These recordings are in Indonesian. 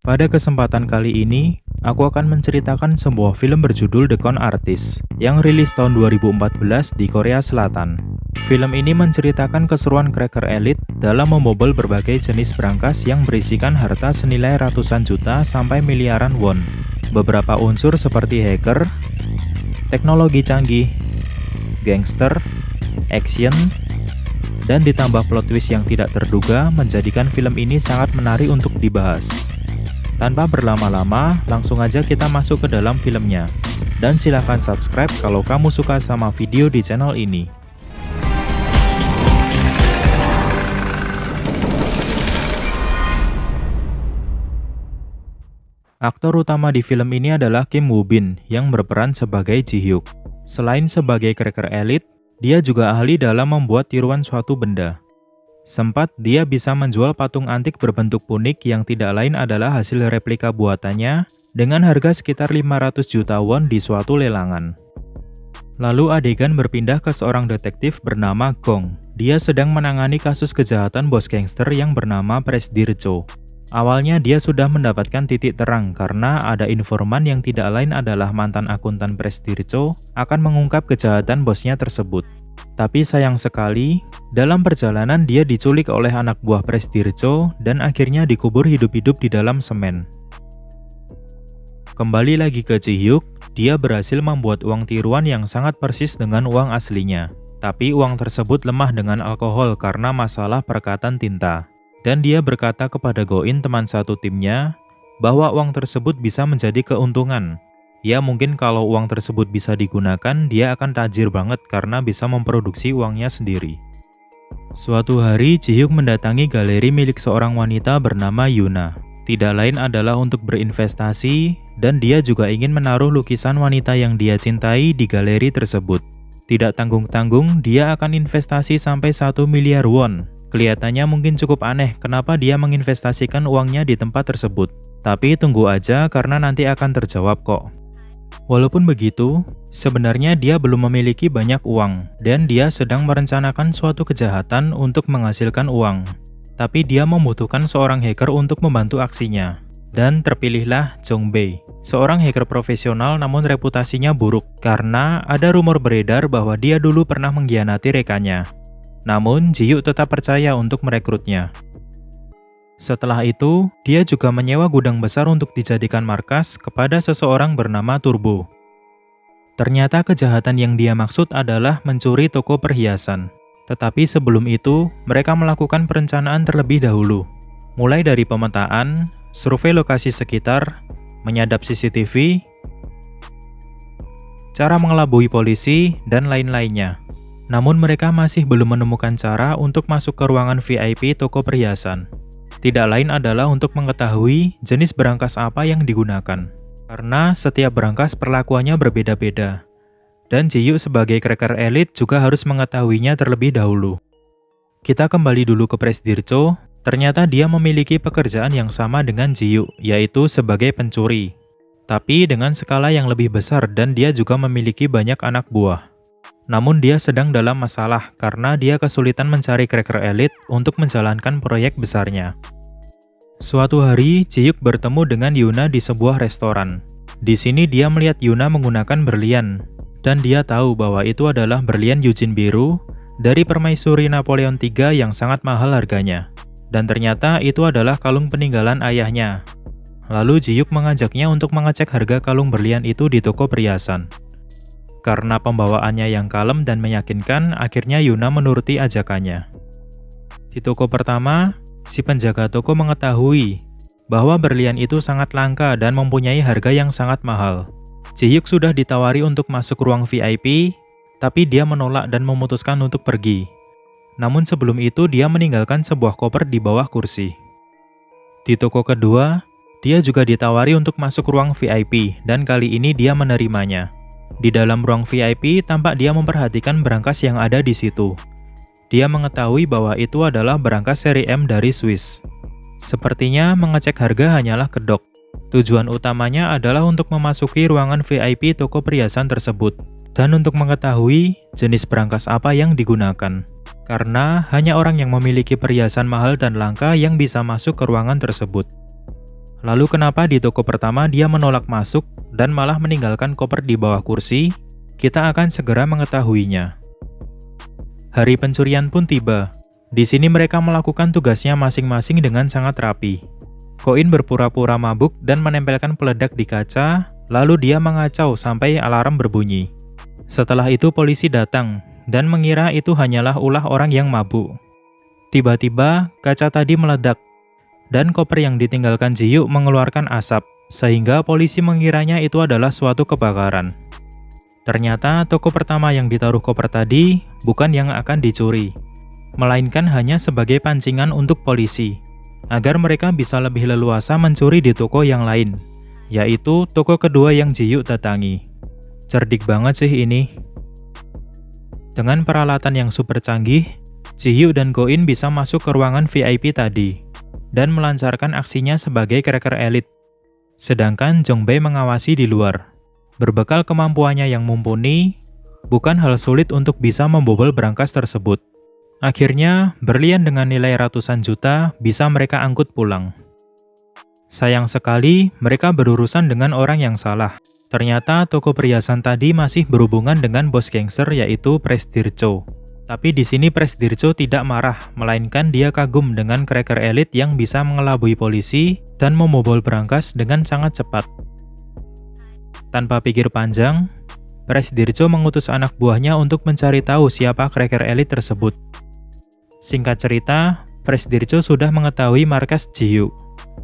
Pada kesempatan kali ini, aku akan menceritakan sebuah film berjudul The Con Artist yang rilis tahun 2014 di Korea Selatan. Film ini menceritakan keseruan cracker elit dalam membobol berbagai jenis brankas yang berisikan harta senilai ratusan juta sampai miliaran won. Beberapa unsur seperti hacker, teknologi canggih, gangster, action, dan ditambah plot twist yang tidak terduga menjadikan film ini sangat menarik untuk dibahas. Tanpa berlama-lama, langsung aja kita masuk ke dalam filmnya. Dan silahkan subscribe kalau kamu suka sama video di channel ini. Aktor utama di film ini adalah Kim Woo Bin yang berperan sebagai Ji Hyuk. Selain sebagai cracker elit, dia juga ahli dalam membuat tiruan suatu benda. Sempat dia bisa menjual patung antik berbentuk unik yang tidak lain adalah hasil replika buatannya dengan harga sekitar 500 juta won di suatu lelangan. Lalu adegan berpindah ke seorang detektif bernama Gong. Dia sedang menangani kasus kejahatan bos gangster yang bernama Presdir Cho. Awalnya dia sudah mendapatkan titik terang karena ada informan yang tidak lain adalah mantan akuntan Presdir Cho akan mengungkap kejahatan bosnya tersebut. Tapi sayang sekali, dalam perjalanan dia diculik oleh anak buah Presdir Cho dan akhirnya dikubur hidup-hidup di dalam semen. Kembali lagi ke Ji Hyuk, dia berhasil membuat uang tiruan yang sangat persis dengan uang aslinya. Tapi uang tersebut lemah dengan alkohol karena masalah perekatan tinta. Dan dia berkata kepada Go-in teman satu timnya bahwa uang tersebut bisa menjadi keuntungan. Ya mungkin kalau uang tersebut bisa digunakan, dia akan tajir banget karena bisa memproduksi uangnya sendiri. Suatu hari, Ji Hyuk mendatangi galeri milik seorang wanita bernama Yuna. Tidak lain adalah untuk berinvestasi, dan dia juga ingin menaruh lukisan wanita yang dia cintai di galeri tersebut. Tidak tanggung-tanggung, dia akan investasi sampai 1 miliar won. Kelihatannya mungkin cukup aneh kenapa dia menginvestasikan uangnya di tempat tersebut. Tapi tunggu aja karena nanti akan terjawab kok. Walaupun begitu, sebenarnya dia belum memiliki banyak uang dan dia sedang merencanakan suatu kejahatan untuk menghasilkan uang. Tapi dia membutuhkan seorang hacker untuk membantu aksinya. Dan terpilihlah Jong Bae, seorang hacker profesional namun reputasinya buruk karena ada rumor beredar bahwa dia dulu pernah mengkhianati rekannya. Namun, Ji Hyuk tetap percaya untuk merekrutnya. Setelah itu, dia juga menyewa gudang besar untuk dijadikan markas kepada seseorang bernama Turbo. Ternyata kejahatan yang dia maksud adalah mencuri toko perhiasan. Tetapi sebelum itu, mereka melakukan perencanaan terlebih dahulu. Mulai dari pemetaan, survei lokasi sekitar, menyadap CCTV, cara mengelabui polisi, dan lain-lainnya. Namun mereka masih belum menemukan cara untuk masuk ke ruangan VIP toko perhiasan. Tidak lain adalah untuk mengetahui jenis berangkas apa yang digunakan. Karena setiap berangkas perlakuannya berbeda-beda. Dan Ji Hyuk sebagai cracker elit juga harus mengetahuinya terlebih dahulu. Kita kembali dulu ke Presdir Cho. Ternyata dia memiliki pekerjaan yang sama dengan Ji Hyuk, yaitu sebagai pencuri. Tapi dengan skala yang lebih besar dan dia juga memiliki banyak anak buah. Namun dia sedang dalam masalah karena dia kesulitan mencari cracker elit untuk menjalankan proyek besarnya. Suatu hari, Ji Hyuk bertemu dengan Yuna di sebuah restoran. Di sini dia melihat Yuna menggunakan berlian, dan dia tahu bahwa itu adalah berlian Yujin biru dari permaisuri Napoleon III yang sangat mahal harganya. Dan ternyata itu adalah kalung peninggalan ayahnya. Lalu Ji Hyuk mengajaknya untuk mengecek harga kalung berlian itu di toko perhiasan. Karena pembawaannya yang kalem dan meyakinkan, akhirnya Yuna menuruti ajakannya. Di toko pertama, si penjaga toko mengetahui bahwa berlian itu sangat langka dan mempunyai harga yang sangat mahal. Ji Hyuk sudah ditawari untuk masuk ruang VIP, tapi dia menolak dan memutuskan untuk pergi. Namun sebelum itu dia meninggalkan sebuah koper di bawah kursi. Di toko kedua, dia juga ditawari untuk masuk ruang VIP dan kali ini dia menerimanya. Di dalam ruang VIP, tampak dia memperhatikan berangkas yang ada di situ. Dia mengetahui bahwa itu adalah berangkas seri M dari Swiss. Sepertinya mengecek harga hanyalah kedok. Tujuan utamanya adalah untuk memasuki ruangan VIP toko perhiasan tersebut. Dan untuk mengetahui jenis berangkas apa yang digunakan. Karena hanya orang yang memiliki perhiasan mahal dan langka yang bisa masuk ke ruangan tersebut. Lalu kenapa di toko pertama dia menolak masuk dan malah meninggalkan koper di bawah kursi? Kita akan segera mengetahuinya. Hari pencurian pun tiba. Di sini mereka melakukan tugasnya masing-masing dengan sangat rapi. Koin berpura-pura mabuk dan menempelkan peledak di kaca, lalu dia mengacau sampai alarm berbunyi. Setelah itu polisi datang dan mengira itu hanyalah ulah orang yang mabuk. Tiba-tiba kaca tadi meledak dan koper yang ditinggalkan Ji-hyuk mengeluarkan asap, sehingga polisi mengiranya itu adalah suatu kebakaran. Ternyata toko pertama yang ditaruh koper tadi bukan yang akan dicuri, melainkan hanya sebagai pancingan untuk polisi, agar mereka bisa lebih leluasa mencuri di toko yang lain, yaitu toko kedua yang Ji-hyuk datangi. Cerdik banget sih ini. Dengan peralatan yang super canggih, Ji-hyuk dan Go-in bisa masuk ke ruangan VIP tadi dan melancarkan aksinya sebagai cracker elit. Sedangkan Jong-bae mengawasi di luar. Berbekal kemampuannya yang mumpuni, bukan hal sulit untuk bisa membobol brankas tersebut. Akhirnya, berlian dengan nilai ratusan juta bisa mereka angkut pulang. Sayang sekali, mereka berurusan dengan orang yang salah. Ternyata toko perhiasan tadi masih berhubungan dengan bos gangster yaitu Presdircho. Tapi di sini Presdircho tidak marah, melainkan dia kagum dengan cracker elit yang bisa mengelabui polisi dan membobol brankas dengan sangat cepat. Tanpa pikir panjang, Presdircho mengutus anak buahnya untuk mencari tahu siapa cracker elit tersebut. Singkat cerita, Presdircho sudah mengetahui markas Ji-hyuk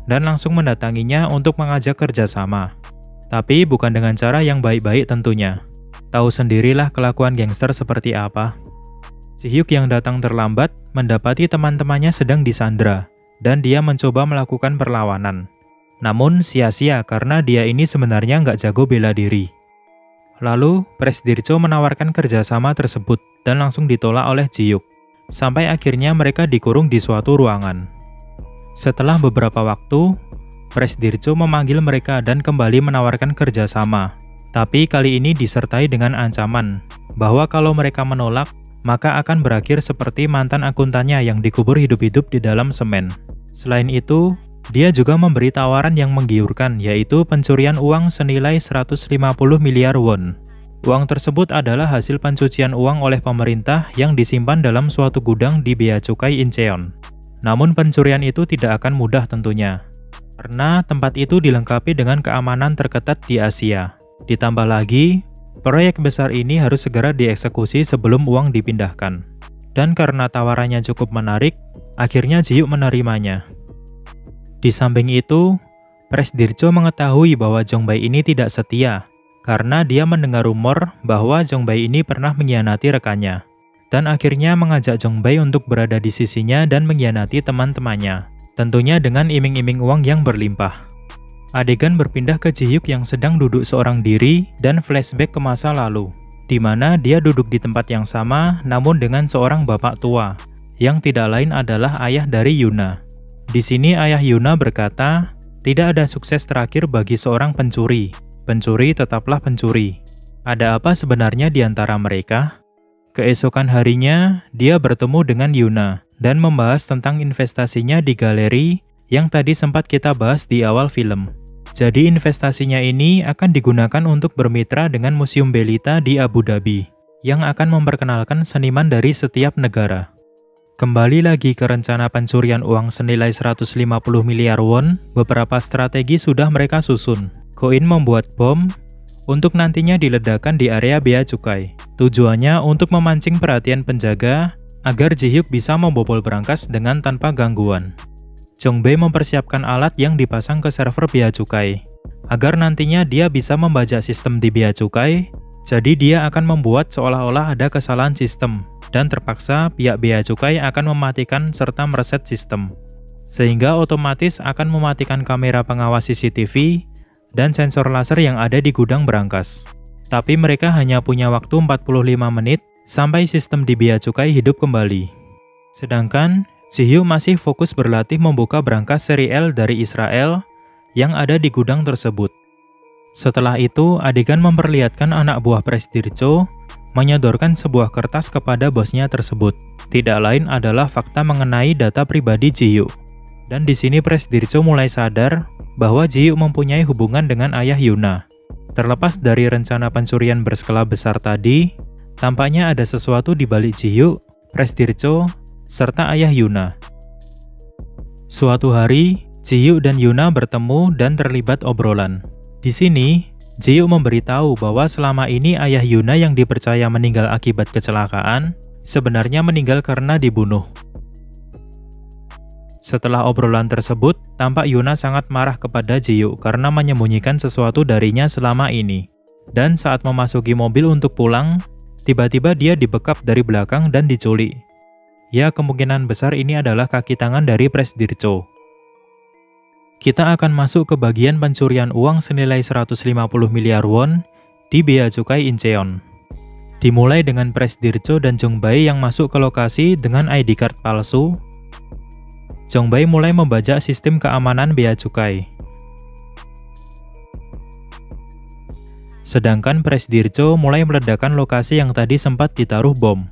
dan langsung mendatanginya untuk mengajak kerjasama. Tapi bukan dengan cara yang baik-baik tentunya. Tahu sendirilah kelakuan gangster seperti apa. Ji-hyuk yang datang terlambat mendapati teman-temannya sedang disandra, dan dia mencoba melakukan perlawanan. Namun sia-sia karena dia ini sebenarnya nggak jago bela diri. Lalu, Presdircho menawarkan kerjasama tersebut dan langsung ditolak oleh Ji-hyuk. Sampai akhirnya mereka dikurung di suatu ruangan. Setelah beberapa waktu, Presdircho memanggil mereka dan kembali menawarkan kerjasama. Tapi kali ini disertai dengan ancaman, bahwa kalau mereka menolak, maka akan berakhir seperti mantan akuntannya yang dikubur hidup-hidup di dalam semen. Selain itu, dia juga memberi tawaran yang menggiurkan, yaitu pencurian uang senilai 150 miliar won. Uang tersebut adalah hasil pencucian uang oleh pemerintah yang disimpan dalam suatu gudang di Bea Cukai Incheon. Namun pencurian itu tidak akan mudah tentunya, karena tempat itu dilengkapi dengan keamanan terketat di Asia. Ditambah lagi, proyek besar ini harus segera dieksekusi sebelum uang dipindahkan. Dan karena tawarannya cukup menarik, akhirnya Ji-hyuk menerimanya. Di samping itu, Presdircho mengetahui bahwa Jong-bae ini tidak setia, karena dia mendengar rumor bahwa Jong-bae ini pernah mengkhianati rekannya. Dan akhirnya mengajak Jong-bae untuk berada di sisinya dan mengkhianati teman-temannya. Tentunya dengan iming-iming uang yang berlimpah. Adegan berpindah ke Ji-hyuk yang sedang duduk seorang diri dan flashback ke masa lalu, di mana dia duduk di tempat yang sama namun dengan seorang bapak tua, yang tidak lain adalah ayah dari Yuna. Di sini ayah Yuna berkata, tidak ada sukses terakhir bagi seorang pencuri. Pencuri tetaplah pencuri. Ada apa sebenarnya di antara mereka? Keesokan harinya, dia bertemu dengan Yuna dan membahas tentang investasinya di galeri yang tadi sempat kita bahas di awal film. Jadi investasinya ini akan digunakan untuk bermitra dengan Museum Belita di Abu Dhabi, yang akan memperkenalkan seniman dari setiap negara. Kembali lagi ke rencana pencurian uang senilai 150 miliar won, beberapa strategi sudah mereka susun. Go-in membuat bom untuk nantinya diledakkan di area Bea Cukai. Tujuannya untuk memancing perhatian penjaga agar Ji-hyuk bisa membobol brankas dengan tanpa gangguan. Jong-bae mempersiapkan alat yang dipasang ke server Bea Cukai, agar nantinya dia bisa membajak sistem di Bea Cukai, jadi dia akan membuat seolah-olah ada kesalahan sistem, dan terpaksa pihak Bea Cukai akan mematikan serta mereset sistem, sehingga otomatis akan mematikan kamera pengawas CCTV dan sensor laser yang ada di gudang brankas. Tapi mereka hanya punya waktu 45 menit sampai sistem di Bea Cukai hidup kembali. Sedangkan Ji-hyuk masih fokus berlatih membuka brankas seri L dari Israel yang ada di gudang tersebut. Setelah itu, adegan memperlihatkan anak buah Presdircho menyodorkan sebuah kertas kepada bosnya tersebut. Tidak lain adalah fakta mengenai data pribadi Ji-hyuk. Dan di sini Presdircho mulai sadar bahwa Ji-hyuk mempunyai hubungan dengan ayah Yuna. Terlepas dari rencana pencurian berskala besar tadi, tampaknya ada sesuatu di balik Ji-hyuk, Presdircho, serta ayah Yuna. Suatu hari, Ji-hyuk dan Yuna bertemu dan terlibat obrolan. Di sini, Ji-hyuk memberitahu bahwa selama ini ayah Yuna yang dipercaya meninggal akibat kecelakaan, sebenarnya meninggal karena dibunuh. Setelah obrolan tersebut, tampak Yuna sangat marah kepada Ji-hyuk karena menyembunyikan sesuatu darinya selama ini. Dan saat memasuki mobil untuk pulang, tiba-tiba dia dibekap dari belakang dan diculik. Ya, kemungkinan besar ini adalah kaki tangan dari Presdircho. Kita akan masuk ke bagian pencurian uang senilai 150 miliar won di Bea Cukai Incheon. Dimulai dengan Presdircho dan Jong-bae yang masuk ke lokasi dengan ID card palsu. Jong-bae mulai membajak sistem keamanan bea cukai. Sedangkan Presdircho mulai meledakkan lokasi yang tadi sempat ditaruh bom.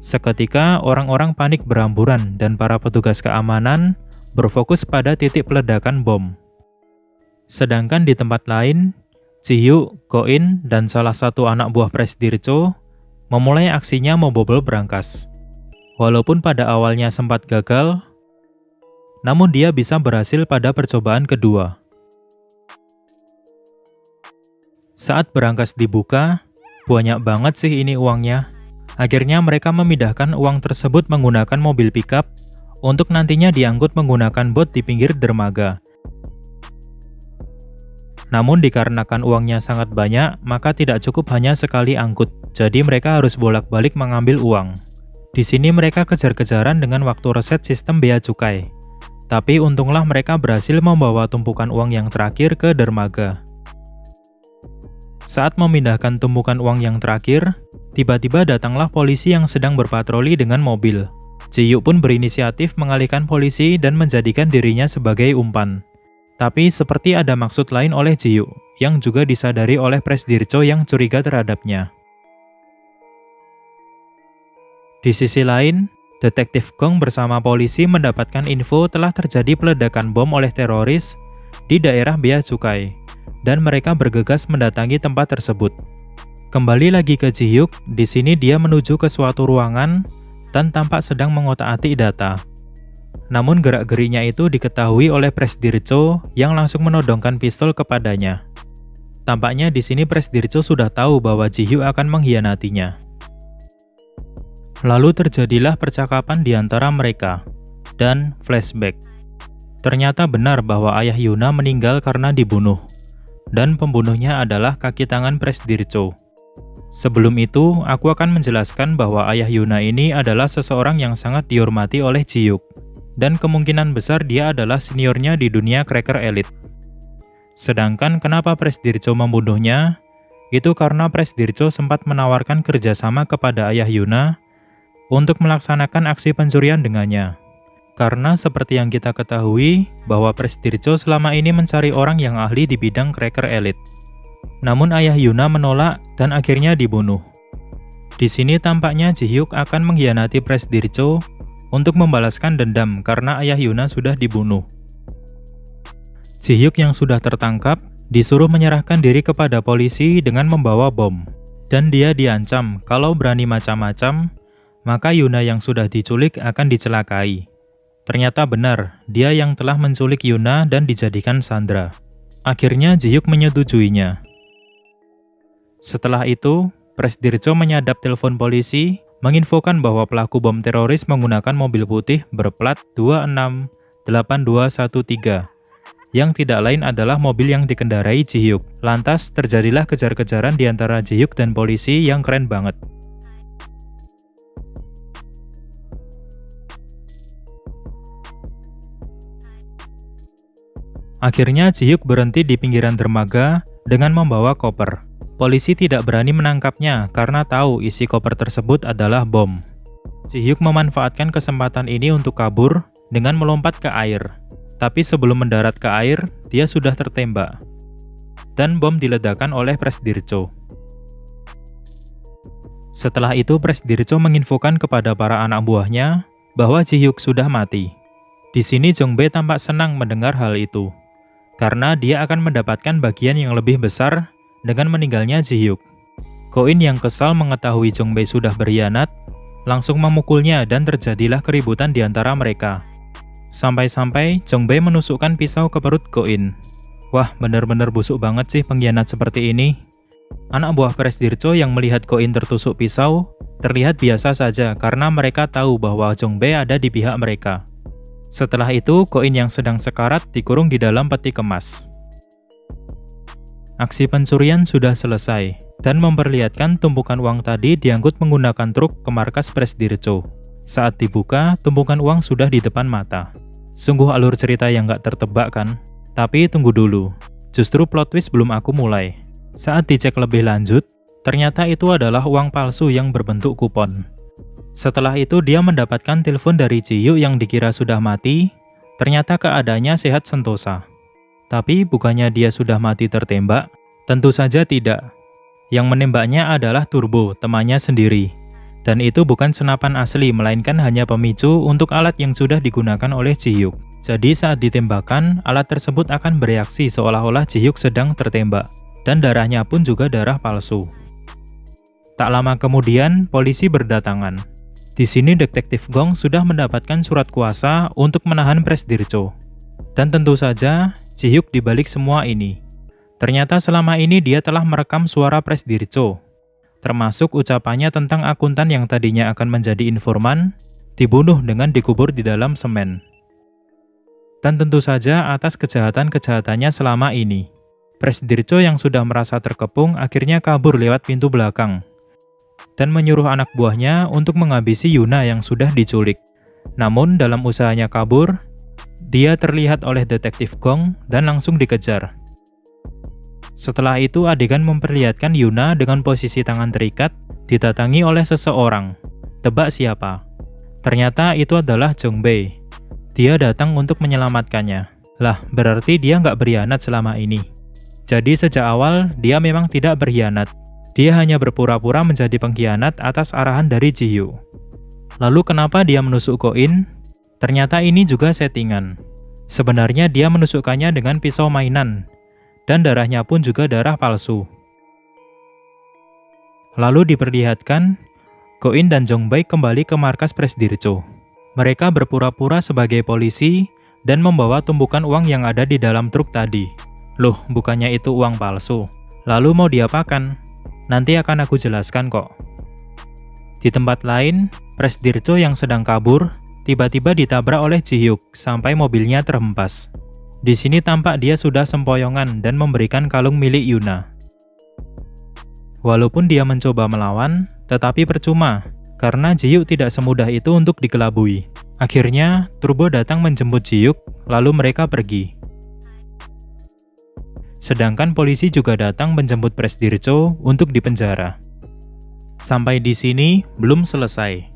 Seketika, orang-orang panik berhamburan dan para petugas keamanan berfokus pada titik peledakan bom. Sedangkan di tempat lain, Ji-hyuk, Go-in, dan salah satu anak buah Presdircho memulai aksinya membobol berangkas. Walaupun pada awalnya sempat gagal, namun dia bisa berhasil pada percobaan kedua. Saat berangkas dibuka, banyak banget sih ini uangnya. Akhirnya mereka memindahkan uang tersebut menggunakan mobil pickup untuk nantinya diangkut menggunakan bot di pinggir dermaga. Namun dikarenakan uangnya sangat banyak, maka tidak cukup hanya sekali angkut, jadi mereka harus bolak-balik mengambil uang. Di sini mereka kejar-kejaran dengan waktu reset sistem bea cukai. Tapi untunglah mereka berhasil membawa tumpukan uang yang terakhir ke dermaga. Saat memindahkan tumpukan uang yang terakhir, tiba-tiba datanglah polisi yang sedang berpatroli dengan mobil. Ji-hyuk pun berinisiatif mengalihkan polisi dan menjadikan dirinya sebagai umpan. Tapi seperti ada maksud lain oleh Ji-hyuk, yang juga disadari oleh Presdircho yang curiga terhadapnya. Di sisi lain, Detektif Gong bersama polisi mendapatkan info telah terjadi peledakan bom oleh teroris di daerah bea cukai, dan mereka bergegas mendatangi tempat tersebut. Kembali lagi ke Ji-hyuk, di sini dia menuju ke suatu ruangan dan tampak sedang mengotak-atik data. Namun gerak-geriknya itu diketahui oleh Presdircho yang langsung menodongkan pistol kepadanya. Tampaknya di sini Presdircho sudah tahu bahwa Ji-hyuk akan mengkhianatinya. Lalu terjadilah percakapan di antara mereka, dan flashback. Ternyata benar bahwa ayah Yuna meninggal karena dibunuh, dan pembunuhnya adalah kaki tangan Presdircho. Sebelum itu, aku akan menjelaskan bahwa ayah Yuna ini adalah seseorang yang sangat dihormati oleh Ji-hyuk, dan kemungkinan besar dia adalah seniornya di dunia cracker elite. Sedangkan kenapa Presdircho membunuhnya? Itu karena Presdircho sempat menawarkan kerjasama kepada ayah Yuna untuk melaksanakan aksi pencurian dengannya. Karena seperti yang kita ketahui, bahwa Presdircho selama ini mencari orang yang ahli di bidang cracker elite. Namun ayah Yuna menolak dan akhirnya dibunuh. Di sini tampaknya Ji-hyuk akan mengkhianati Presdircho untuk membalaskan dendam karena ayah Yuna sudah dibunuh. Ji-hyuk yang sudah tertangkap disuruh menyerahkan diri kepada polisi dengan membawa bom. Dan dia diancam kalau berani macam-macam, maka Yuna yang sudah diculik akan dicelakai. Ternyata benar, dia yang telah menculik Yuna dan dijadikan sandera. Akhirnya Ji-hyuk menyetujuinya. Setelah itu, Presdircho menyadap telepon polisi, menginfokan bahwa pelaku bom teroris menggunakan mobil putih berplat 268213, yang tidak lain adalah mobil yang dikendarai Ji-hyuk. Lantas terjadilah kejar-kejaran di antara Ji-hyuk dan polisi yang keren banget. Akhirnya Ji-hyuk berhenti di pinggiran dermaga dengan membawa koper. Polisi tidak berani menangkapnya karena tahu isi koper tersebut adalah bom. Ji-hyuk memanfaatkan kesempatan ini untuk kabur dengan melompat ke air. Tapi sebelum mendarat ke air, dia sudah tertembak. Dan bom diledakkan oleh Presdircho. Setelah itu Presdircho menginfokan kepada para anak buahnya bahwa Ji-hyuk sudah mati. Di sini Jong Bae tampak senang mendengar hal itu, karena dia akan mendapatkan bagian yang lebih besar dengan meninggalnya Ji Hyuk. Ko In yang kesal mengetahui Jong Bae sudah berkhianat, langsung memukulnya dan terjadilah keributan di antara mereka. Sampai-sampai Jong Bae menusukkan pisau ke perut Ko In. Wah, bener-bener busuk banget sih pengkhianat seperti ini. Anak buah Presdir Cho yang melihat Ko In tertusuk pisau, terlihat biasa saja karena mereka tahu bahwa Jong Bae ada di pihak mereka. Setelah itu, Ko In yang sedang sekarat dikurung di dalam peti kemas. Aksi pencurian sudah selesai, dan memperlihatkan tumpukan uang tadi diangkut menggunakan truk ke markas Presdir Cho. Saat dibuka, tumpukan uang sudah di depan mata. Sungguh alur cerita yang gak tertebak kan? Tapi tunggu dulu, justru plot twist belum aku mulai. Saat dicek lebih lanjut, ternyata itu adalah uang palsu yang berbentuk kupon. Setelah itu dia mendapatkan telepon dari Ji Hyuk yang dikira sudah mati, ternyata keadaannya sehat sentosa. Tapi bukannya dia sudah mati tertembak? Tentu saja tidak. Yang menembaknya adalah Turbo, temannya sendiri. Dan itu bukan senapan asli, melainkan hanya pemicu untuk alat yang sudah digunakan oleh Ji Hyuk. Jadi saat ditembakkan, alat tersebut akan bereaksi seolah-olah Ji Hyuk sedang tertembak. Dan darahnya pun juga darah palsu. Tak lama kemudian, polisi berdatangan. Di sini Detektif Gong sudah mendapatkan surat kuasa untuk menahan Presdir Cho. Dan tentu saja, Ji Hyuk dibalik semua ini. Ternyata selama ini dia telah merekam suara Presdir Cho, termasuk ucapannya tentang akuntan yang tadinya akan menjadi informan, dibunuh dengan dikubur di dalam semen. Dan tentu saja atas kejahatan-kejahatannya selama ini. Presdir Cho yang sudah merasa terkepung akhirnya kabur lewat pintu belakang dan menyuruh anak buahnya untuk menghabisi Yuna yang sudah diculik. Namun dalam usahanya kabur, dia terlihat oleh Detektif Gong dan langsung dikejar. Setelah itu adegan memperlihatkan Yuna dengan posisi tangan terikat didatangi oleh seseorang. Tebak siapa? Ternyata itu adalah Jong Bae. Dia datang untuk menyelamatkannya. Lah, berarti dia nggak berkhianat selama ini. Jadi sejak awal, dia memang tidak berkhianat. Dia hanya berpura-pura menjadi pengkhianat atas arahan dari Ji Hyuk. Lalu kenapa dia menusuk Ko In? Ternyata ini juga settingan. Sebenarnya dia menusukkannya dengan pisau mainan, dan darahnya pun juga darah palsu. Lalu diperlihatkan, Ko In dan Jong Bae kembali ke markas Presdir Cho. Mereka berpura-pura sebagai polisi dan membawa tumpukan uang yang ada di dalam truk tadi. Loh, bukannya itu uang palsu? Lalu mau diapakan? Nanti akan aku jelaskan kok. Di tempat lain, Presdir Cho yang sedang kabur, tiba-tiba ditabrak oleh Ji Hyuk sampai mobilnya terhempas. Di sini tampak dia sudah sempoyongan dan memberikan kalung milik Yuna. Walaupun dia mencoba melawan, tetapi percuma, karena Ji Hyuk tidak semudah itu untuk dikelabui. Akhirnya, Turbo datang menjemput Ji Hyuk, lalu mereka pergi. Sedangkan polisi juga datang menjemput Presdir Cho untuk dipenjara. Sampai di sini belum selesai,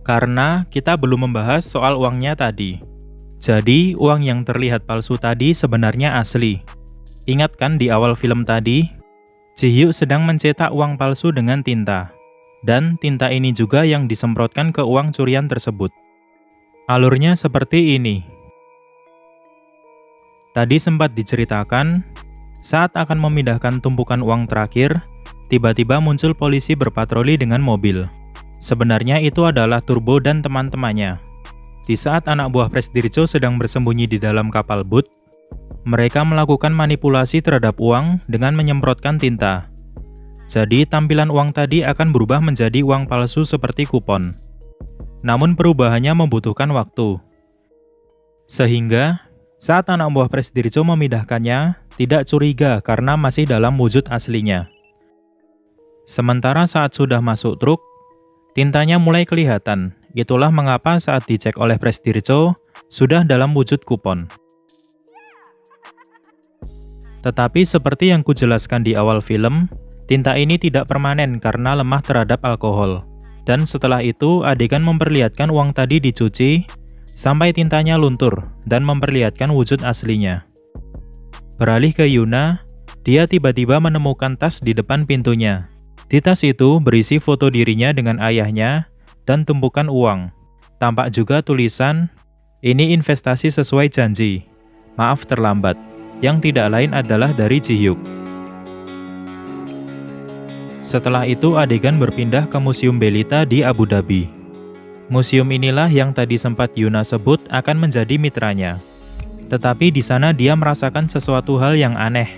karena kita belum membahas soal uangnya tadi. Jadi, uang yang terlihat palsu tadi sebenarnya asli. Ingat kan di awal film tadi, Ji Hyuk sedang mencetak uang palsu dengan tinta. Dan tinta ini juga yang disemprotkan ke uang curian tersebut. Alurnya seperti ini. Tadi sempat diceritakan, saat akan memindahkan tumpukan uang terakhir, tiba-tiba muncul polisi berpatroli dengan mobil. Sebenarnya itu adalah Turbo dan teman-temannya. Di saat anak buah Presdir Cho sedang bersembunyi di dalam kapal boot, mereka melakukan manipulasi terhadap uang dengan menyemprotkan tinta. Jadi tampilan uang tadi akan berubah menjadi uang palsu seperti kupon. Namun perubahannya membutuhkan waktu. Sehingga saat anak buah Presdir Cho memindahkannya, tidak curiga karena masih dalam wujud aslinya. Sementara saat sudah masuk truk, tintanya mulai kelihatan. Itulah mengapa saat dicek oleh Presdir Cho, sudah dalam wujud kupon. Tetapi seperti yang kujelaskan di awal film, tinta ini tidak permanen karena lemah terhadap alkohol. Dan setelah itu, adegan memperlihatkan uang tadi dicuci, sampai tintanya luntur, dan memperlihatkan wujud aslinya. Beralih ke Yuna, dia tiba-tiba menemukan tas di depan pintunya. Di tas itu berisi foto dirinya dengan ayahnya, dan tumpukan uang. Tampak juga tulisan, Ini investasi sesuai janji. Maaf terlambat. Yang tidak lain adalah dari Ji-hyuk. Setelah itu adegan berpindah ke Museum Belita di Abu Dhabi. Museum inilah yang tadi sempat Yuna sebut akan menjadi mitranya. Tetapi di sana dia merasakan sesuatu hal yang aneh.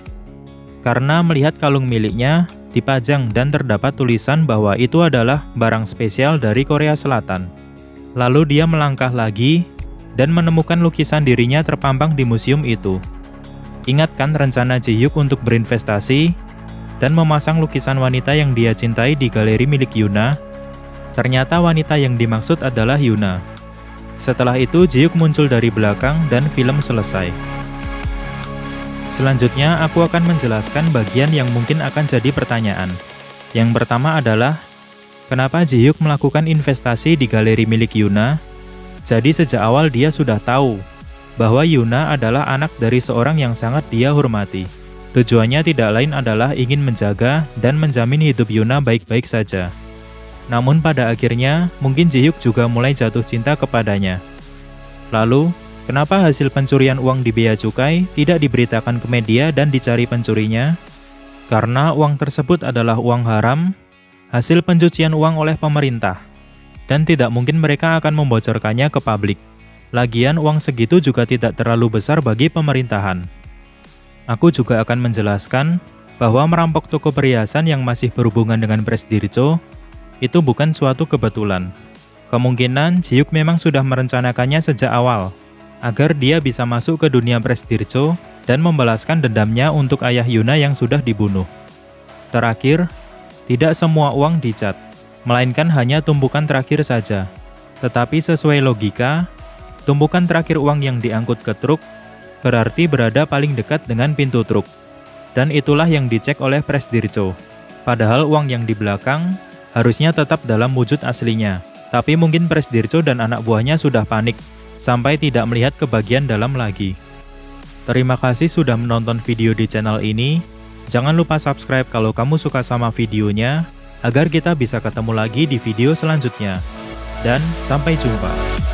Karena melihat kalung miliknya dipajang dan terdapat tulisan bahwa itu adalah barang spesial dari Korea Selatan. Lalu dia melangkah lagi dan menemukan lukisan dirinya terpampang di museum itu. Ingatkan rencana Ji-hyuk untuk berinvestasi dan memasang lukisan wanita yang dia cintai di galeri milik Yuna. Ternyata wanita yang dimaksud adalah Yuna. Setelah itu Ji-hyuk muncul dari belakang dan film selesai. Selanjutnya aku akan menjelaskan bagian yang mungkin akan jadi pertanyaan. Yang pertama adalah, kenapa Ji-hyuk melakukan investasi di galeri milik Yuna? Jadi sejak awal dia sudah tahu bahwa Yuna adalah anak dari seorang yang sangat dia hormati. Tujuannya tidak lain adalah ingin menjaga dan menjamin hidup Yuna baik-baik saja. Namun pada akhirnya, mungkin Ji-hyuk juga mulai jatuh cinta kepadanya. Lalu, kenapa hasil pencurian uang di bea cukai tidak diberitakan ke media dan dicari pencurinya? Karena uang tersebut adalah uang haram, hasil pencucian uang oleh pemerintah, dan tidak mungkin mereka akan membocorkannya ke publik. Lagian uang segitu juga tidak terlalu besar bagi pemerintahan. Aku juga akan menjelaskan bahwa merampok toko perhiasan yang masih berhubungan dengan Presdirjo itu bukan suatu kebetulan. Kemungkinan Ji-hyuk memang sudah merencanakannya sejak awal, agar dia bisa masuk ke dunia Presdirjo dan membalaskan dendamnya untuk ayah Yuna yang sudah dibunuh. Terakhir, tidak semua uang dicat, melainkan hanya tumpukan terakhir saja. Tetapi sesuai logika, tumpukan terakhir uang yang diangkut ke truk berarti berada paling dekat dengan pintu truk. Dan itulah yang dicek oleh Presdirjo. Padahal uang yang di belakang harusnya tetap dalam wujud aslinya. Tapi mungkin Presdirjo dan anak buahnya sudah panik sampai tidak melihat ke bagian dalam lagi. Terima kasih sudah menonton video di channel ini. Jangan lupa subscribe kalau kamu suka sama videonya, agar kita bisa ketemu lagi di video selanjutnya. Dan sampai jumpa.